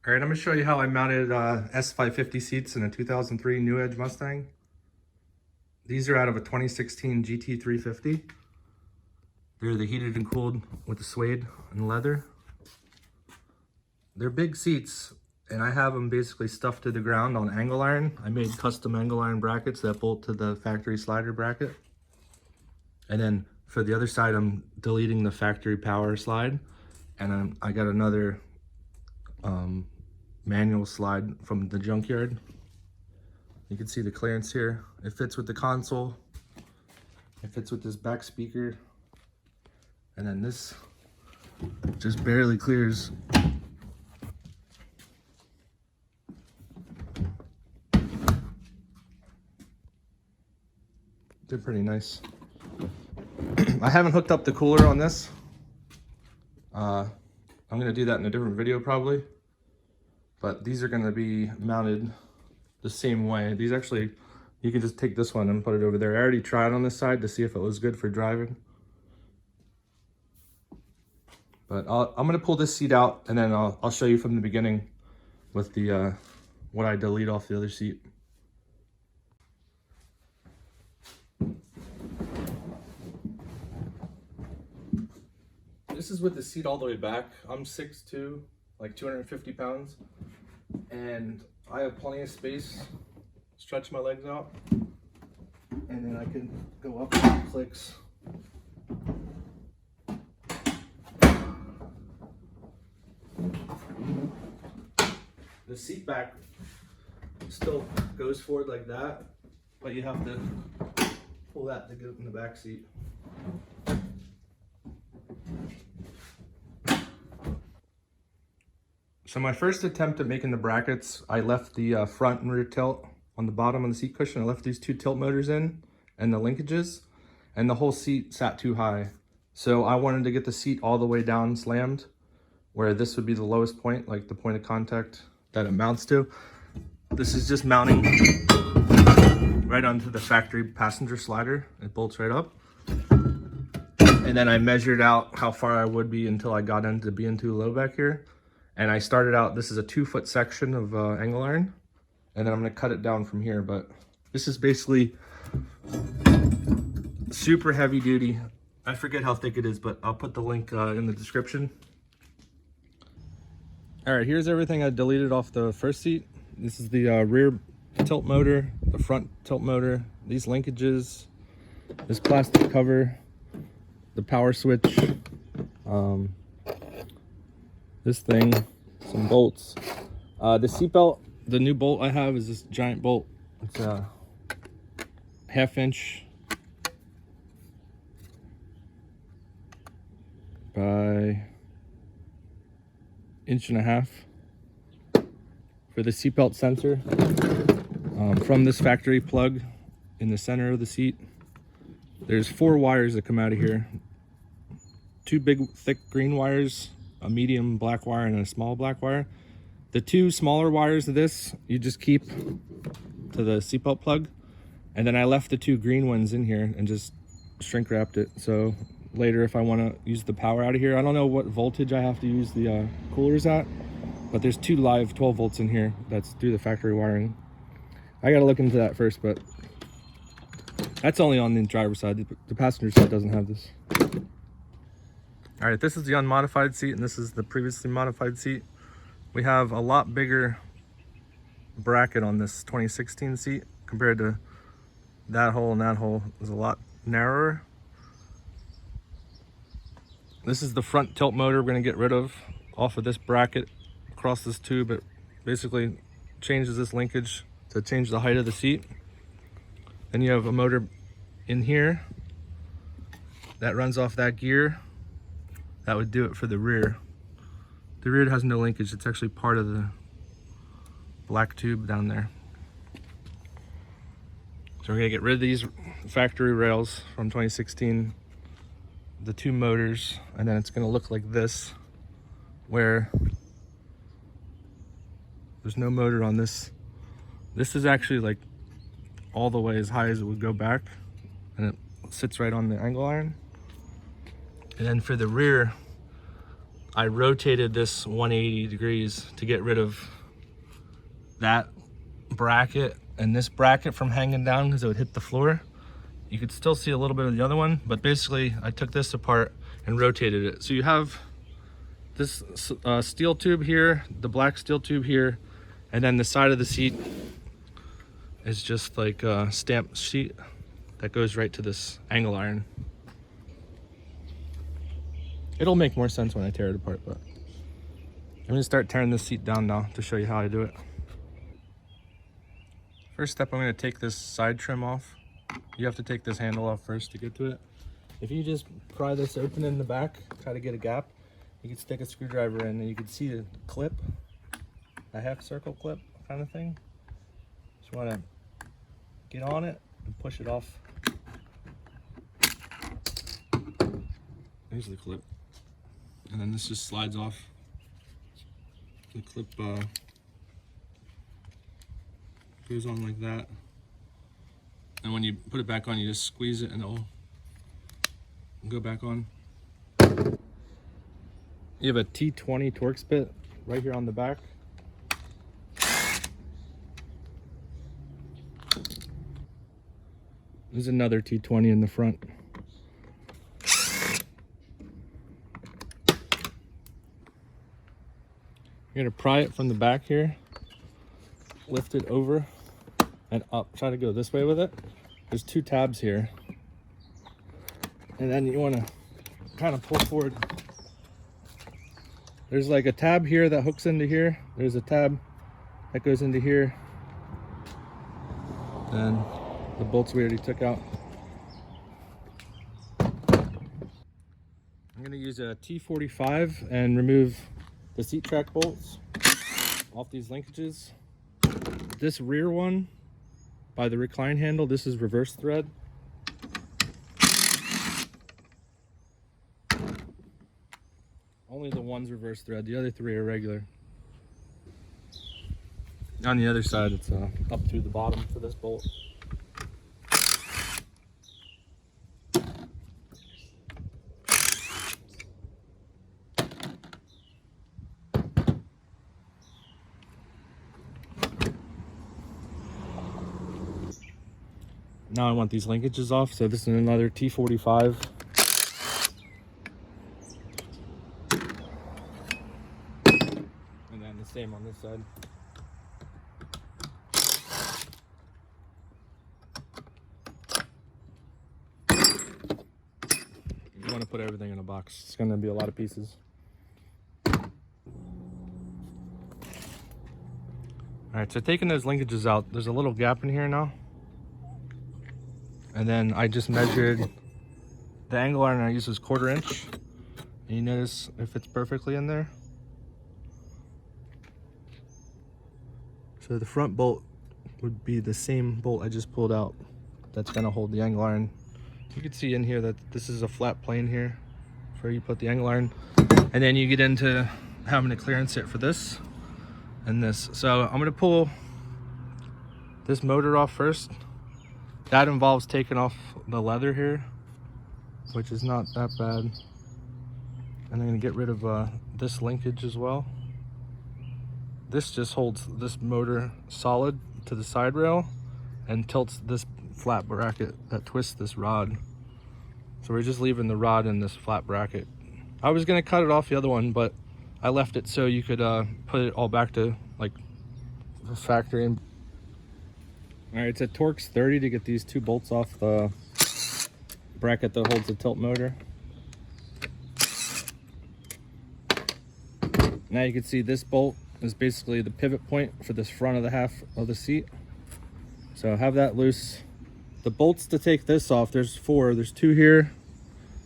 All right, I'm gonna show you how I mounted S550 seats in a 2003 new Edge Mustang. These are out of a 2016 GT350. They're the heated and cooled with the suede and leather. They're big seats, and I have them basically stuffed to the ground on angle iron. I made custom angle iron brackets that bolt to the factory slider bracket. And then for the other side, I'm deleting the factory power slide, and I got another manual slide from the junkyard. You can see the clearance here. It fits with the console. It fits with this back speaker. And then this just barely clears. They're pretty nice. I haven't hooked up the cooler on this. I'm gonna do that in a different video probably. But these are gonna be mounted the same way. These actually, you can just take this one and put it over there. I already tried on this side to see if it was good for driving. But I'm gonna pull this seat out, and then I'll show you from the beginning with the what I delete off the other seat. This is with the seat all the way back. I'm 6'2", like 250 pounds, and I have plenty of space. Stretch my legs out, and then I can go up and it clicks. The seat back still goes forward like that, but you have to pull that to get up in the back seat. So my first attempt at making the brackets, I left the front and rear tilt on the bottom of the seat cushion. I left these two tilt motors in and the linkages, and the whole seat sat too high. So I wanted to get the seat all the way down slammed, where this would be the lowest point, like the point of contact that it mounts to. This is just mounting right onto the factory passenger slider. It bolts right up. And then I measured out how far I would be until I got into being too low back here. And I started out, this is a 2-foot section of angle iron, and then I'm gonna cut it down from here. But this is basically super heavy duty. I forget how thick it is, but I'll put the link in the description. All right, here's everything I deleted off the first seat. This is the rear tilt motor, the front tilt motor, these linkages, this plastic cover, the power switch, this thing, some bolts. The seatbelt, the new bolt I have is this giant bolt. It's a 1/2 inch by 1.5 inches for the seatbelt sensor. From this factory plug in the center of the seat, there's 4 wires that come out of here. 2 big thick green wires, a medium black wire, and a small black wire. The 2 smaller wires of this you just keep to the seatbelt plug, and then I left the 2 green ones in here and just shrink wrapped it. So later, if I want to use the power out of here, I don't know what voltage I have to use the coolers at, but there's 2 live 12 volts in here. That's through the factory wiring. I gotta look into that first, but that's only on the driver's side. The passenger side doesn't have this. All right, this is the unmodified seat, and this is the previously modified seat. We have a lot bigger bracket on this 2016 seat compared to that hole, and that hole is a lot narrower. This is the front tilt motor we're gonna get rid of off of this bracket across this tube. It basically changes this linkage to change the height of the seat. Then you have a motor in here that runs off that gear. That would do it for the rear. The rear has no linkage. It's actually part of the black tube down there. So we're gonna get rid of these factory rails from 2016, the 2 motors, and then it's gonna look like this, where there's no motor on this. This is actually like all the way as high as it would go back, and it sits right on the angle iron. And then for the rear, I rotated this 180 degrees to get rid of that bracket and this bracket from hanging down because it would hit the floor. You could still see a little bit of the other one, but basically I took this apart and rotated it. So you have this steel tube here, the black steel tube here, and then the side of the seat is just like a stamp sheet that goes right to this angle iron. It'll make more sense when I tear it apart, but I'm gonna start tearing this seat down now to show you how I do it. First step, I'm gonna take this side trim off. You have to take this handle off first to get to it. If you just pry this open in the back, try to get a gap, you can stick a screwdriver in and you can see the clip, a half circle clip kind of thing. Just wanna get on it and push it off. There's the clip. And then this just slides off. The clip goes on like that. And when you put it back on, you just squeeze it and it'll go back on. You have a T20 Torx bit right here on the back. There's another T20 in the front. You're gonna pry it from the back here, lift it over and up. Try to go this way with it. There's two tabs here. And then you wanna kind of pull forward. There's like a tab here that hooks into here. There's a tab that goes into here. And the bolts we already took out. I'm gonna use a T45 and remove the seat track bolts off these linkages. This rear one by the recline handle, this is reverse thread. Only the one's reverse thread, the other three are regular. On the other side, it's up through the bottom for this bolt. Now I want these linkages off, so this is another T45. And then the same on this side. You want to put everything in a box. It's going to be a lot of pieces. Alright, so taking those linkages out, there's a little gap in here now. And then I just measured the angle iron I used was 1/4 inch. And you notice it fits perfectly in there. So the front bolt would be the same bolt I just pulled out. That's gonna hold the angle iron. You can see in here that this is a flat plane here where you put the angle iron. And then you get into having to clearance it for this and this. So I'm gonna pull this motor off first. That involves taking off the leather here, which is not that bad. And I'm gonna get rid of this linkage as well. This just holds this motor solid to the side rail and tilts this flat bracket that twists this rod. So we're just leaving the rod in this flat bracket. I was gonna cut it off the other one, but I left it so you could put it all back to like the factory. And all right, it's a Torx 30 to get these two bolts off the bracket that holds the tilt motor. Now you can see this bolt is basically the pivot point for this front of the half of the seat. So have that loose. The bolts to take this off, there's 4. There's 2 here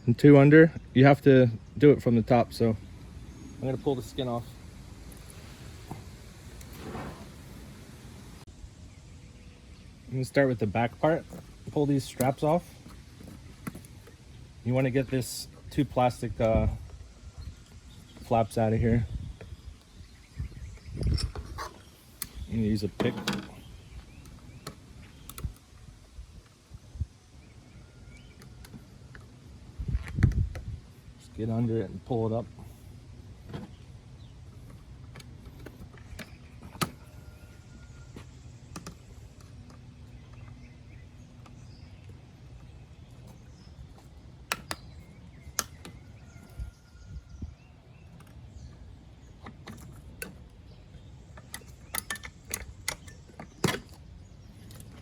and 2 under. You have to do it from the top, so I'm gonna pull the skin off. I'm gonna start with the back part. Pull these straps off. You wanna get this 2 plastic flaps out of here. I'm gonna use a pick. Just get under it and pull it up.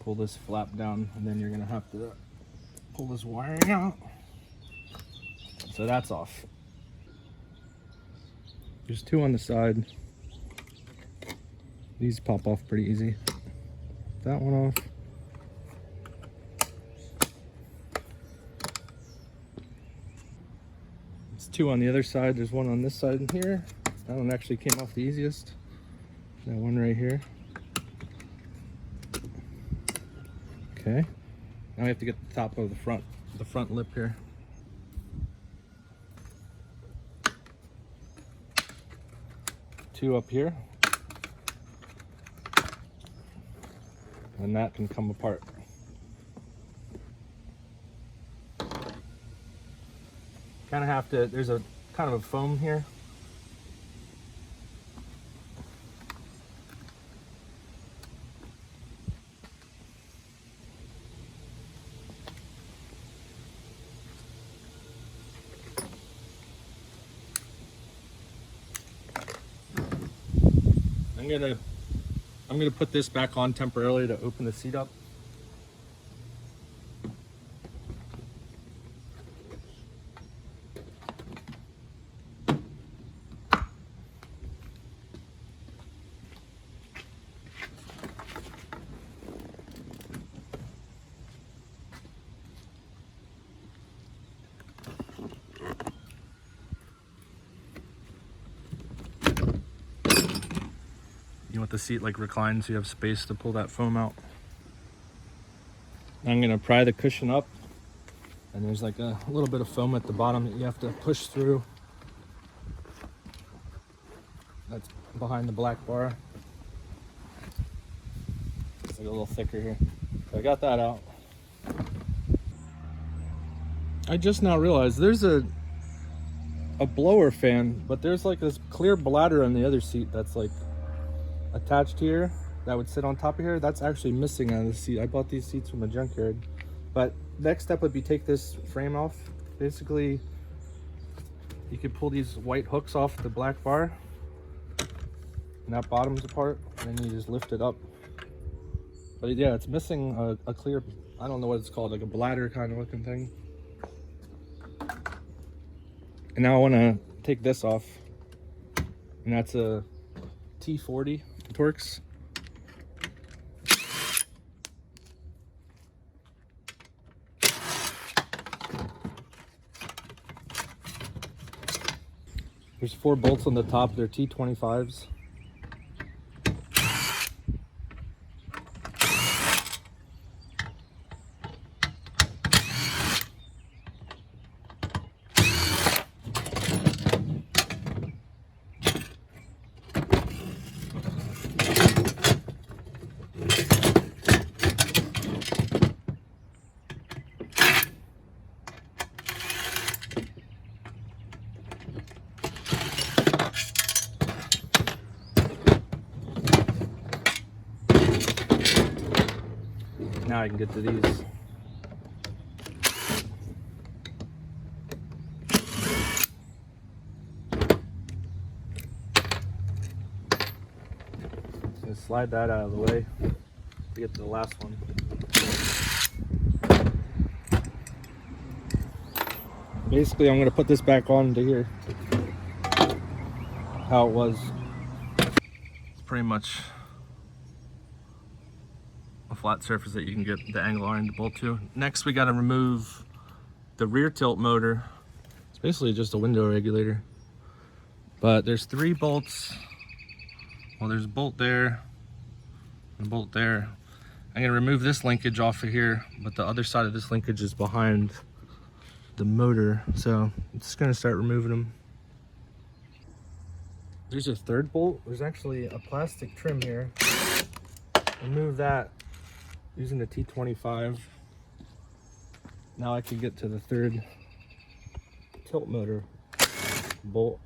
pull this flap down, and then you're gonna have to pull this wiring out. So that's off. There's two on the side. These pop off pretty easy. That one off. There's two on the other side. There's one on this side and here. That one actually came off the easiest. That one right here. Okay. Now we have to get the top of the front lip here. Two up here. And that can come apart. Kind of have to, there's a kind of a foam here. I'm gonna put this back on temporarily to open the seat up. You want the seat like reclined so you have space to pull that foam out. I'm gonna pry the cushion up, and there's like a little bit of foam at the bottom that you have to push through. That's behind the black bar. It's like a little thicker here. So I got that out. I just now realized there's a blower fan, but there's like this clear bladder on the other seat that's like attached here that would sit on top of here. That's actually missing out of the seat. I bought these seats from a junkyard. But next step would be take this frame off. Basically, you could pull these white hooks off the black bar, and that bottom's apart, and then you just lift it up. But yeah, it's missing a clear, I don't know what it's called, like a bladder kind of looking thing. And now I want to take this off, and that's a T40 Torx. There's 4 bolts on the top. They're T25s. Now I can get to these. Just slide that out of the way to get to the last one. Basically, I'm going to put this back on to here. How it was. It's pretty much a flat surface that you can get the angle iron to bolt to. Next, we got to remove the rear tilt motor. It's basically just a window regulator. But there's 3 bolts. Well, there's a bolt there and a bolt there. I'm going to remove this linkage off of here, but the other side of this linkage is behind the motor. So I'm just going to start removing them. There's a 3rd bolt. There's actually a plastic trim here. Remove that using the T25. Now I can get to the 3rd tilt motor bolt.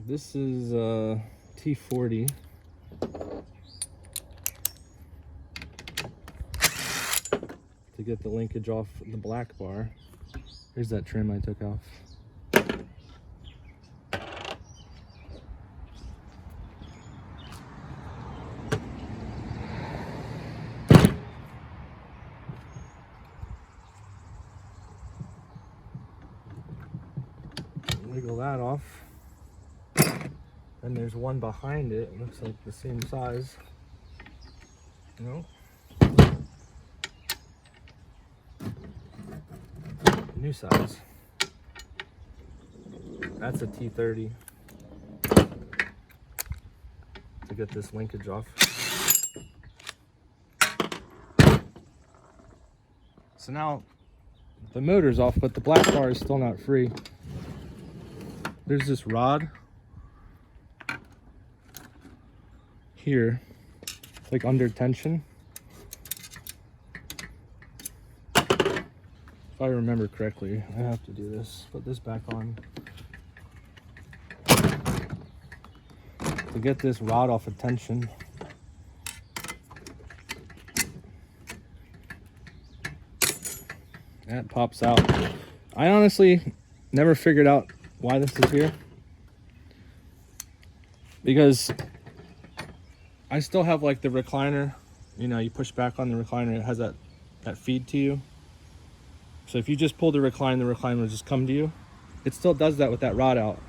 This is T40. To get the linkage off the black bar. Here's that trim I took off. Wiggle that off. And there's one behind it. It looks like the same size. No. New size. That's a T30. To get this linkage off. So now the motor's off, but the black bar is still not free. There's this rod here, like under tension. If I remember correctly, I have to do this. Put this back on. To get this rod off of tension. That pops out. I honestly never figured out why this is here, because I still have like the recliner, you know, you push back on the recliner, it has that feed to you. So if you just pull the recliner will just come to you. It still does that with that rod out,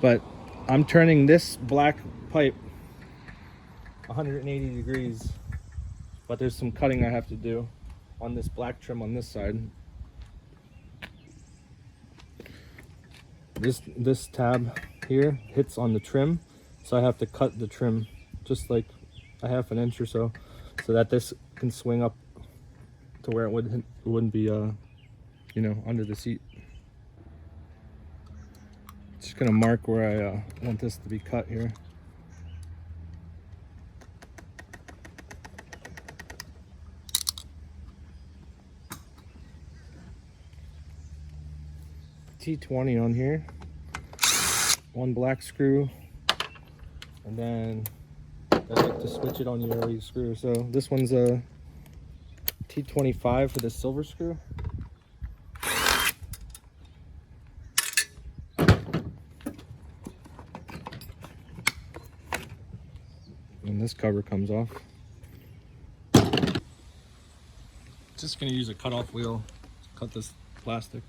but I'm turning this black pipe 180 degrees, but there's some cutting I have to do on this black trim on this side. This tab here hits on the trim, so I have to cut the trim just like a ½ an inch or so that this can swing up to where it wouldn't be you know, under the seat. Just gonna mark where I want this to be cut here. T20 on here, one black screw, and then I like to switch it on the early screw. So this one's a T25 for the silver screw. And this cover comes off. Just gonna use a cutoff wheel to cut this plastic.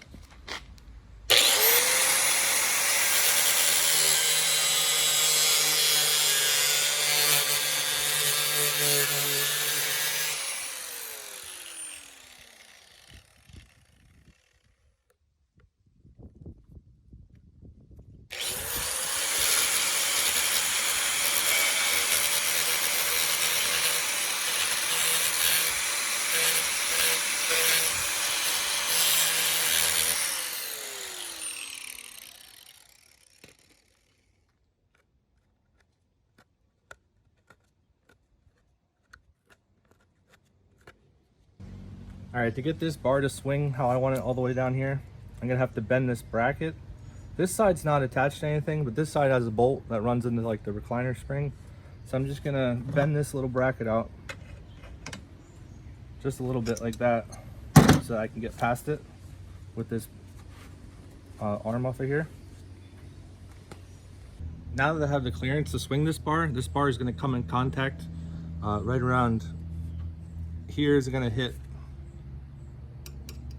All right, to get this bar to swing how I want it all the way down here, I'm gonna have to bend this bracket. This side's not attached to anything, but this side has a bolt that runs into like the recliner spring. So I'm just gonna bend this little bracket out just a little bit like that so that I can get past it with this arm off of here. Now that I have the clearance to swing this bar is gonna come in contact right around here. Is gonna hit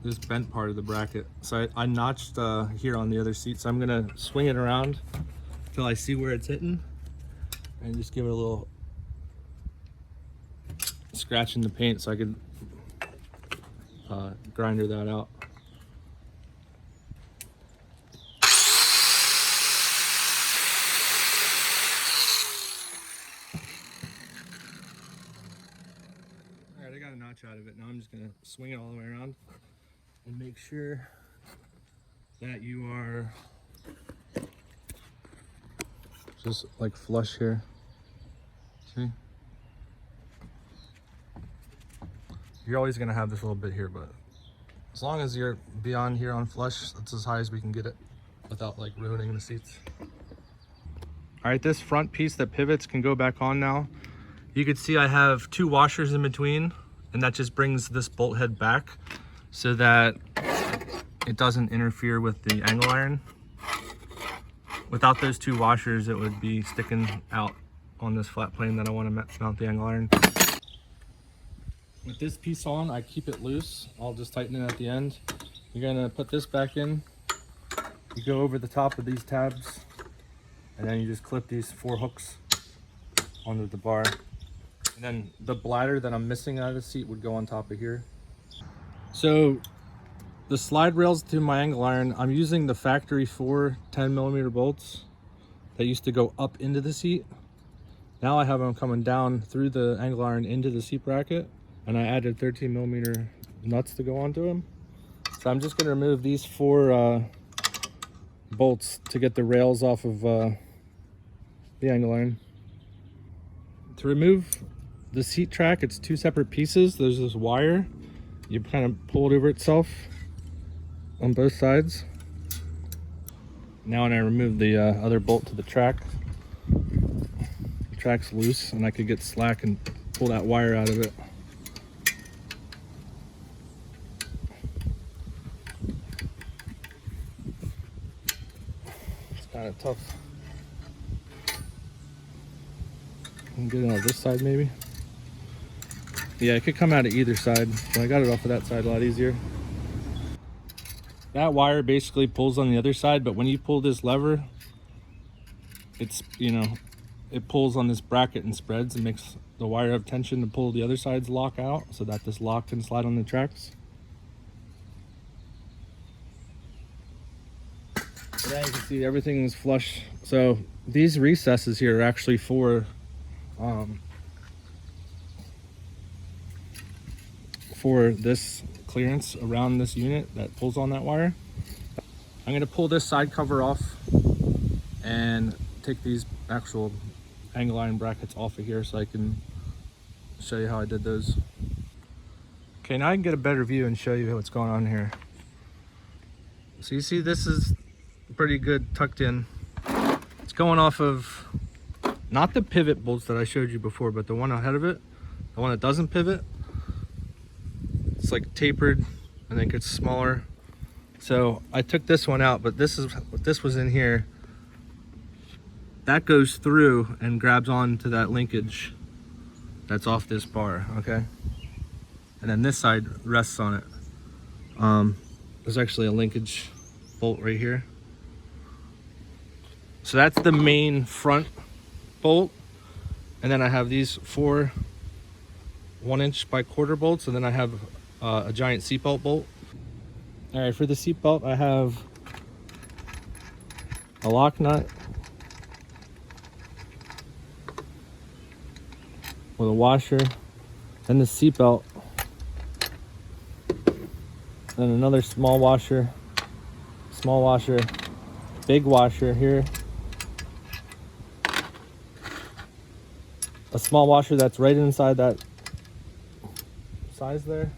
this bent part of the bracket. So I notched here on the other seat, so I'm gonna swing it around until I see where it's hitting and just give it a little scratch in the paint so I could grinder that out. All right, I got a notch out of it. Now I'm just gonna swing it all the way around and make sure that you are just like flush here. See? You're always gonna have this little bit here, but as long as you're beyond here on flush, that's as high as we can get it without like ruining the seats. All right, this front piece that pivots can go back on now. You can see I have 2 washers in between, and that just brings this bolt head back so that it doesn't interfere with the angle iron. Without those two washers, it would be sticking out on this flat plane that I want to mount the angle iron. With this piece on, I keep it loose. I'll just tighten it at the end. You're gonna put this back in. You go over the top of these tabs, and then you just clip these 4 hooks onto the bar. And then the bladder that I'm missing out of the seat would go on top of here. So the slide rails to my angle iron, I'm using the factory 4 10mm bolts that used to go up into the seat. Now I have them coming down through the angle iron into the seat bracket, and I added 13mm nuts to go onto them. So I'm just going to remove these 4 bolts to get the rails off of the angle iron. To remove the seat track, it's 2 separate pieces. There's this wire. You kind of pull it over itself on both sides. Now when I remove the other bolt to the track, the track's loose and I could get slack and pull that wire out of it. It's kind of tough. I can get it on this side maybe. Yeah, it could come out of either side, but I got it off of that side a lot easier. That wire basically pulls on the other side, but when you pull this lever, it's, you know, it pulls on this bracket and spreads and makes the wire have tension to pull the other sides lock out so that this lock can slide on the tracks. But now you can see everything is flush. So these recesses here are actually for this clearance around this unit that pulls on that wire. I'm going to pull this side cover off and take these actual angle iron brackets off of here so I can show you how I did those. Okay, now I can get a better view and show you what's going on here. So you see this is pretty good tucked in. It's going off of not the pivot bolts that I showed you before, but the one ahead of it, the one that doesn't pivot. It's like tapered and then gets smaller. So I took this one out, but this is what this was in here. That goes through and grabs onto that linkage that's off this bar, okay? And then this side rests on it. There's actually a linkage bolt right here. So that's the main front bolt. And then I have these 4 1" by 1/4 bolts, and then I have a giant seatbelt bolt. All right, for the seatbelt, I have a lock nut with a washer, and the seatbelt, then another small washer, big washer here, a small washer that's right inside that size there.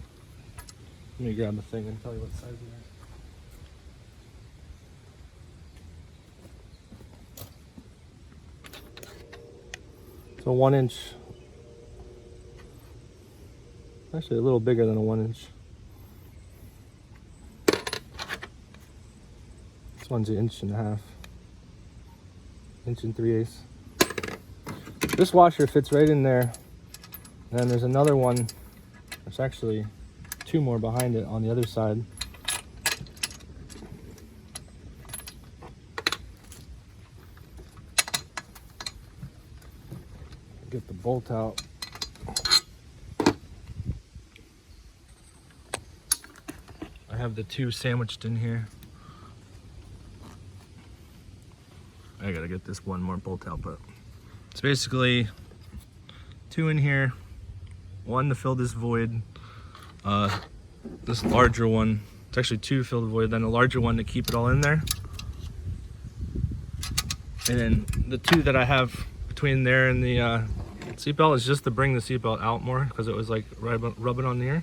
Let me grab the thing and tell you what size it is. It's a 1". Actually a little bigger than a 1". This one's 1.5 inches, 1 3/8. This washer fits right in there. And then there's another one. There's actually 2 more behind it on the other side. Get the bolt out. I have the 2 sandwiched in here. I gotta get this one more bolt out, but it's basically 2 in here, 1 to fill this void, this larger one, it's actually 2 to fill the void, then a larger one to keep it all in there, and then the 2 that I have between there and the seatbelt is just to bring the seatbelt out more because it was like rubbing on the air.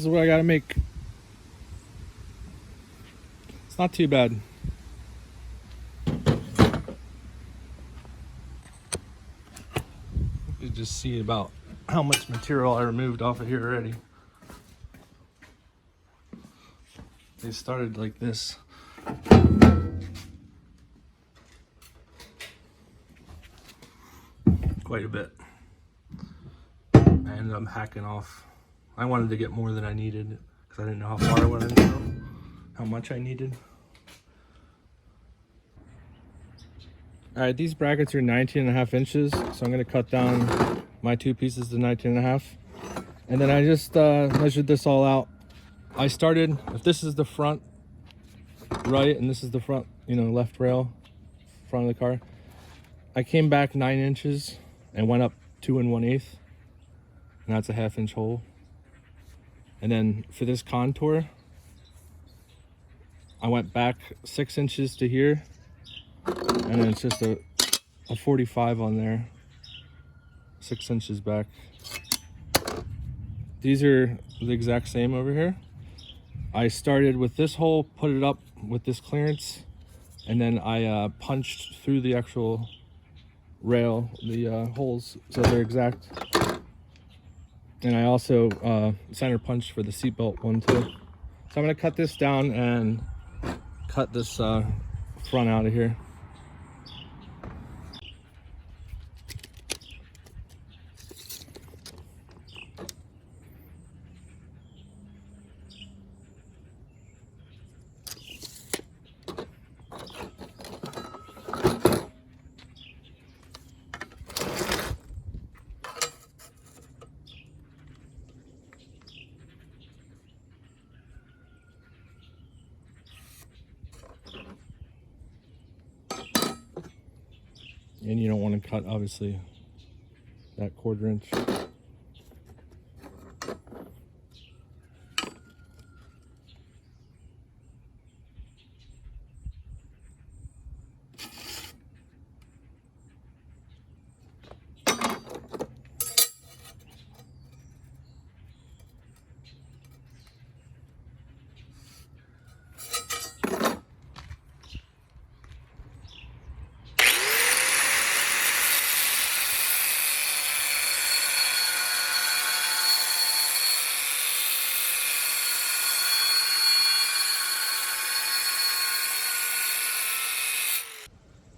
is what I gotta make. It's not too bad. You just see about how much material I removed off of here already. They started like this. Quite a bit. I ended up hacking off. I wanted to get more than I needed because I didn't know how far I wanted to go, how much I needed. All right, these brackets are 19.5 inches, so I'm gonna cut down my two pieces to 19.5. And then I just measured this all out. I started, if this is the front right and this is the front, left rail, front of the car, I came back 9 inches and went up 2 1/8, and that's a 1/2 inch hole. And then for this contour, I went back 6 inches to here, and then it's just a 45 on there, 6 inches back. These are the exact same over here. I started with this hole, put it up with this clearance, and then I punched through the actual rail, the holes, so they're exact. And I also center punched for the seatbelt one too. So I'm gonna cut this down and cut this front out of here. And you don't want to cut, obviously, that 1/4 inch.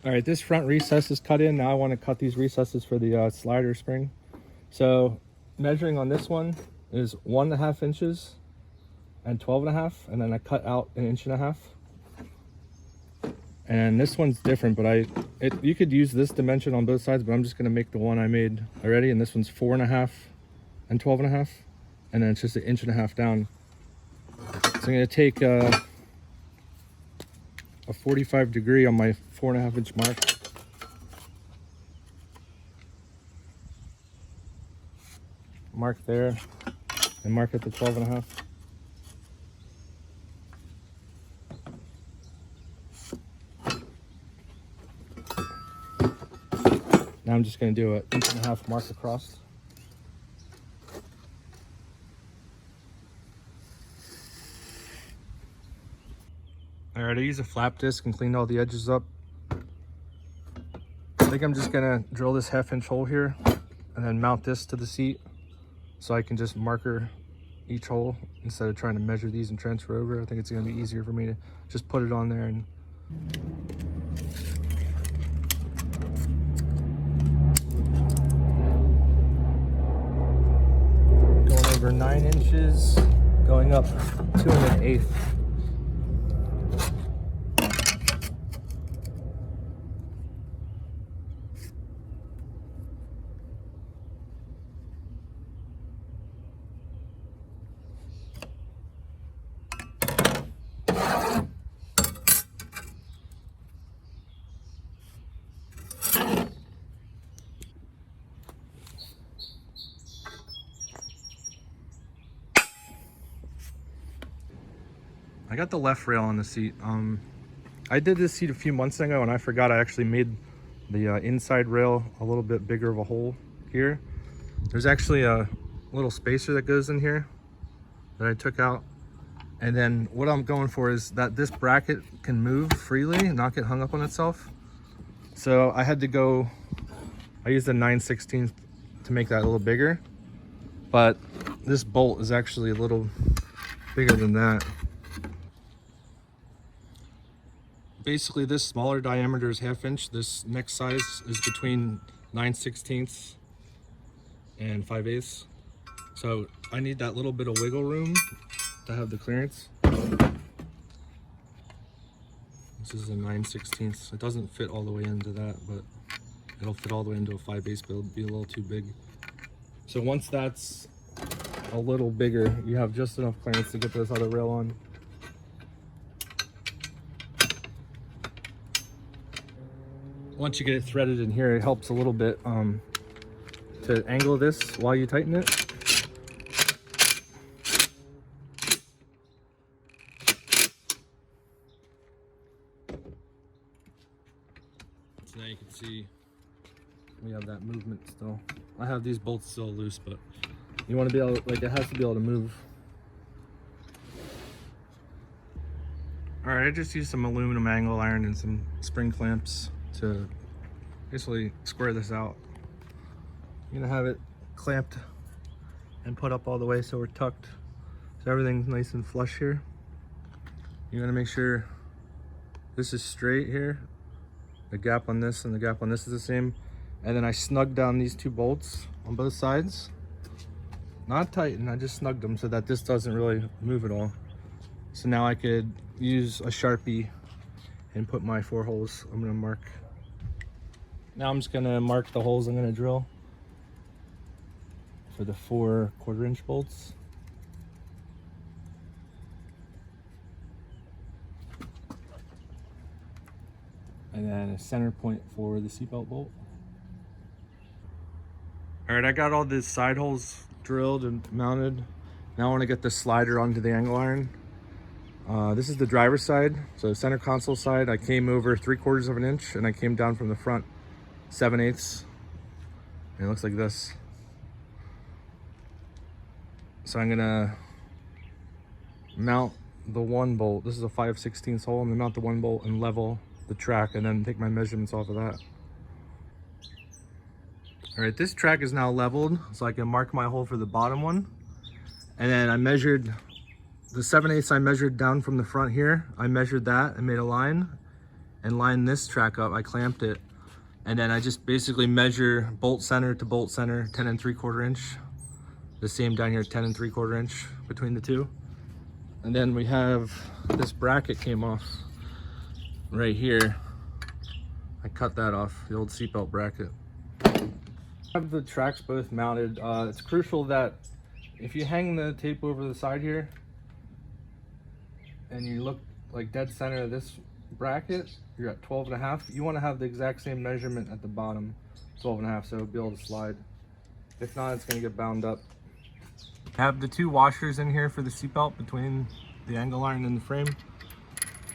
All right, this front recess is cut in. Now I want to cut these recesses for the slider spring. So measuring on this one is 1.5 inches and 12.5, and then I cut out 1.5 inches. And this one's different, but you could use this dimension on both sides, but I'm just going to make the one I made already. And this one's 4.5 and 12.5, and then it's just 1.5 inches down. So I'm going to take a 45 degree on my 4.5 inch mark. Mark there and mark at the 12.5. Now I'm just going to do an 1.5 inch mark across. Alright, I used a flap disc and cleaned all the edges up. I think I'm just gonna drill this 1/2 inch hole here and then mount this to the seat so I can just marker each hole instead of trying to measure these and transfer over. I think it's gonna be easier for me to just put it on there and going over 9 inches, going up 2 1/8. I got the left rail on the seat. I did this seat a few months ago and I forgot I actually made the inside rail a little bit bigger of a hole here. There's actually a little spacer that goes in here that I took out. And then what I'm going for is that this bracket can move freely, not get hung up on itself. So I had to go, I used a 9/16 to make that a little bigger, but this bolt is actually a little bigger than that. Basically this smaller diameter is 1/2 inch. This next size is between 9/16 and 5/8. So I need that little bit of wiggle room to have the clearance. This is a 9/16. It doesn't fit all the way into that, but it'll fit all the way into a 5/8, but it'll be a little too big. So once that's a little bigger, you have just enough clearance to get this other rail on. Once you get it threaded in here, it helps a little bit to angle this while you tighten it. So now you can see we have that movement still. I have these bolts still loose, but you want to be able, like, it has to be able to move. All right, I just used some aluminum angle iron and some spring clamps to basically square this out. I'm gonna have it clamped and put up all the way so we're tucked, so everything's nice and flush here. You're gonna make sure this is straight here. The gap on this and the gap on this is the same. And then I snugged down these two bolts on both sides. Not tighten, I just snugged them so that this doesn't really move at all. So now I could use a Sharpie and put my 4 holes I'm gonna mark. Now I'm just gonna mark the holes I'm gonna drill for the 4 1/4 inch bolts. And then a center point for the seatbelt bolt. All right, I got all the side holes drilled and mounted. Now I want to get the slider onto the angle iron. This is the driver's side, so center console side. I came over 3/4 of an inch and I came down from the front 7/8. And it looks like this. So I'm gonna mount the 1 bolt. This is a 5/16 hole. I'm gonna mount the 1 bolt and level the track and then take my measurements off of that. All right, this track is now leveled, so I can mark my hole for the bottom one. And then I measured the 7/8 I measured down from the front here. I measured that and made a line and lined this track up. I clamped it. And then I just basically measure bolt center to bolt center, 10 3/4 inch. The same down here, 10 3/4 inch between the two. And then we have this bracket came off right here. I cut that off, the old seatbelt bracket. I have the tracks both mounted. It's crucial that if you hang the tape over the side here and you look like dead center of this bracket, you're at 12.5. You want to have the exact same measurement at the bottom, 12.5, so it'll be able to slide. If not, it's going to get bound up. I have the 2 washers in here for the seatbelt between the angle iron and the frame.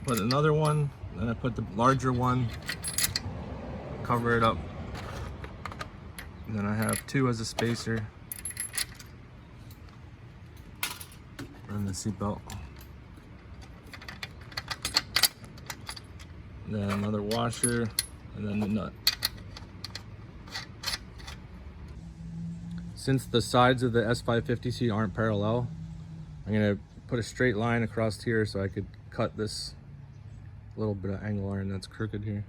Put another one, then I put the larger one, cover it up. And then I have 2 as a spacer. And the seatbelt. And then another washer, and then the nut. Since the sides of the S550 seat aren't parallel, I'm gonna put a straight line across here so I could cut this little bit of angle iron that's crooked here.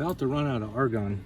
about to run out of argon.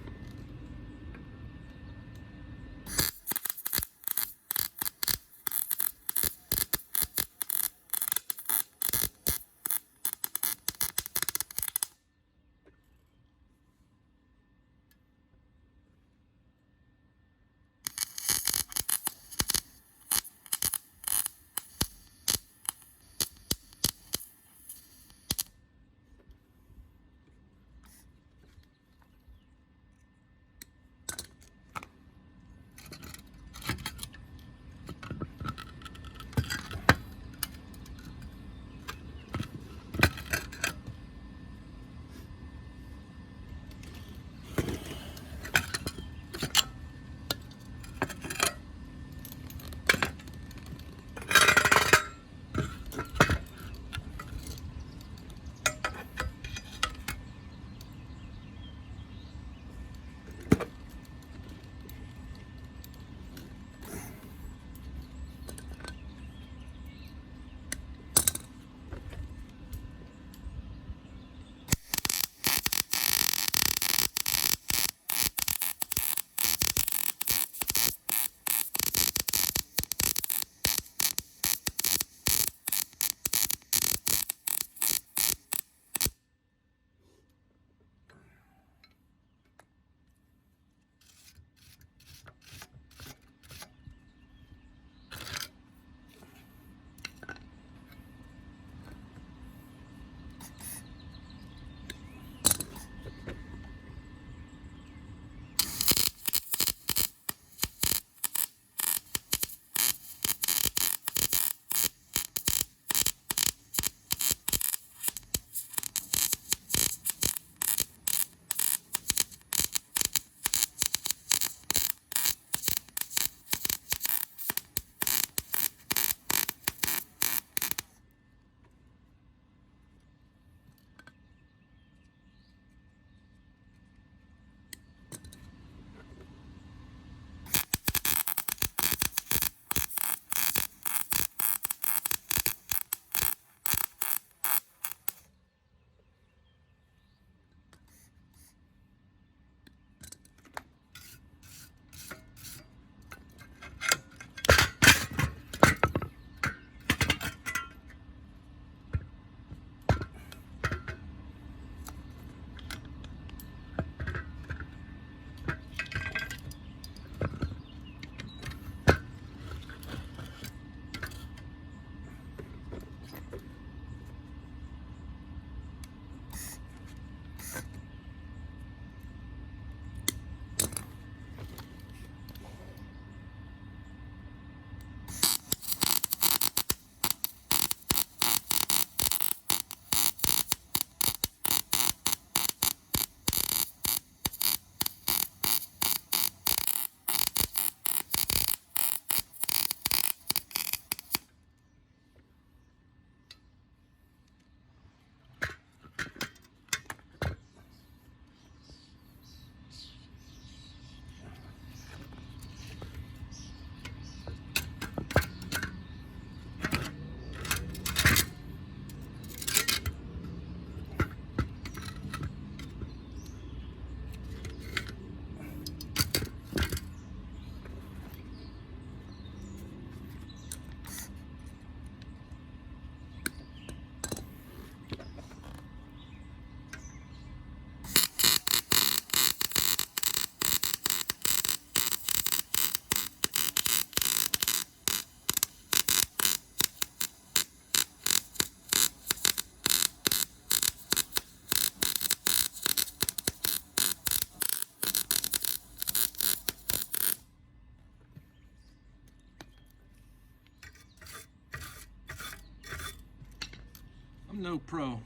I'm no pro,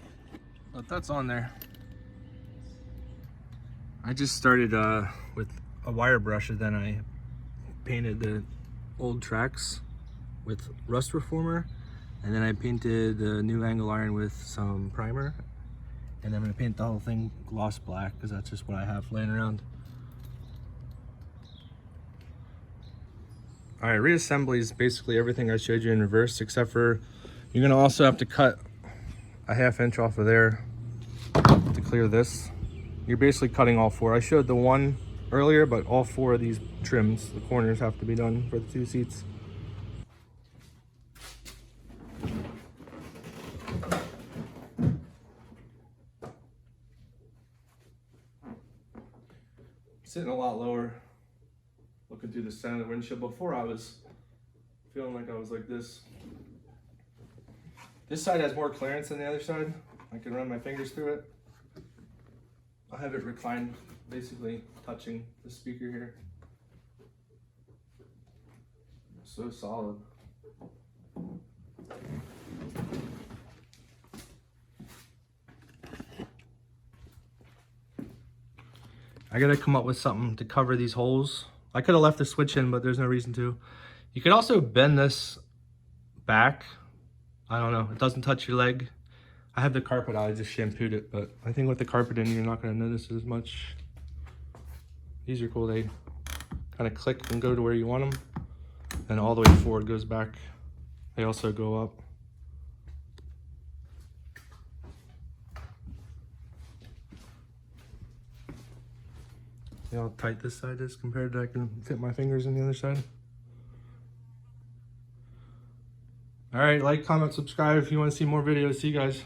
but that's on there. I just started with a wire brush, and then I painted the old tracks with rust reformer, and then I painted the new angle iron with some primer, and I'm gonna paint the whole thing gloss black because that's just what I have laying around. All right, reassembly is basically everything I showed you in reverse, except for you're gonna also have to cut a 1/2 inch off of there to clear this. You're basically cutting all four. I showed the one earlier, but all four of these trims, the corners have to be done for the two seats. Sitting a lot lower, looking through the center of the windshield. Before I was feeling like I was like this. This side has more clearance than the other side. I can run my fingers through it. I have it reclined, basically touching the speaker here. So solid. I gotta come up with something to cover these holes. I could have left the switch in, but there's no reason to. You could also bend this back. I don't know, it doesn't touch your leg. I have the carpet out, I just shampooed it, but I think with the carpet in, you're not gonna notice it as much. These are cool, they kind of click and go to where you want them. And all the way forward goes back. They also go up. See how tight this side is compared to I can fit my fingers in the other side. All right, like, comment, subscribe if you want to see more videos. See you guys.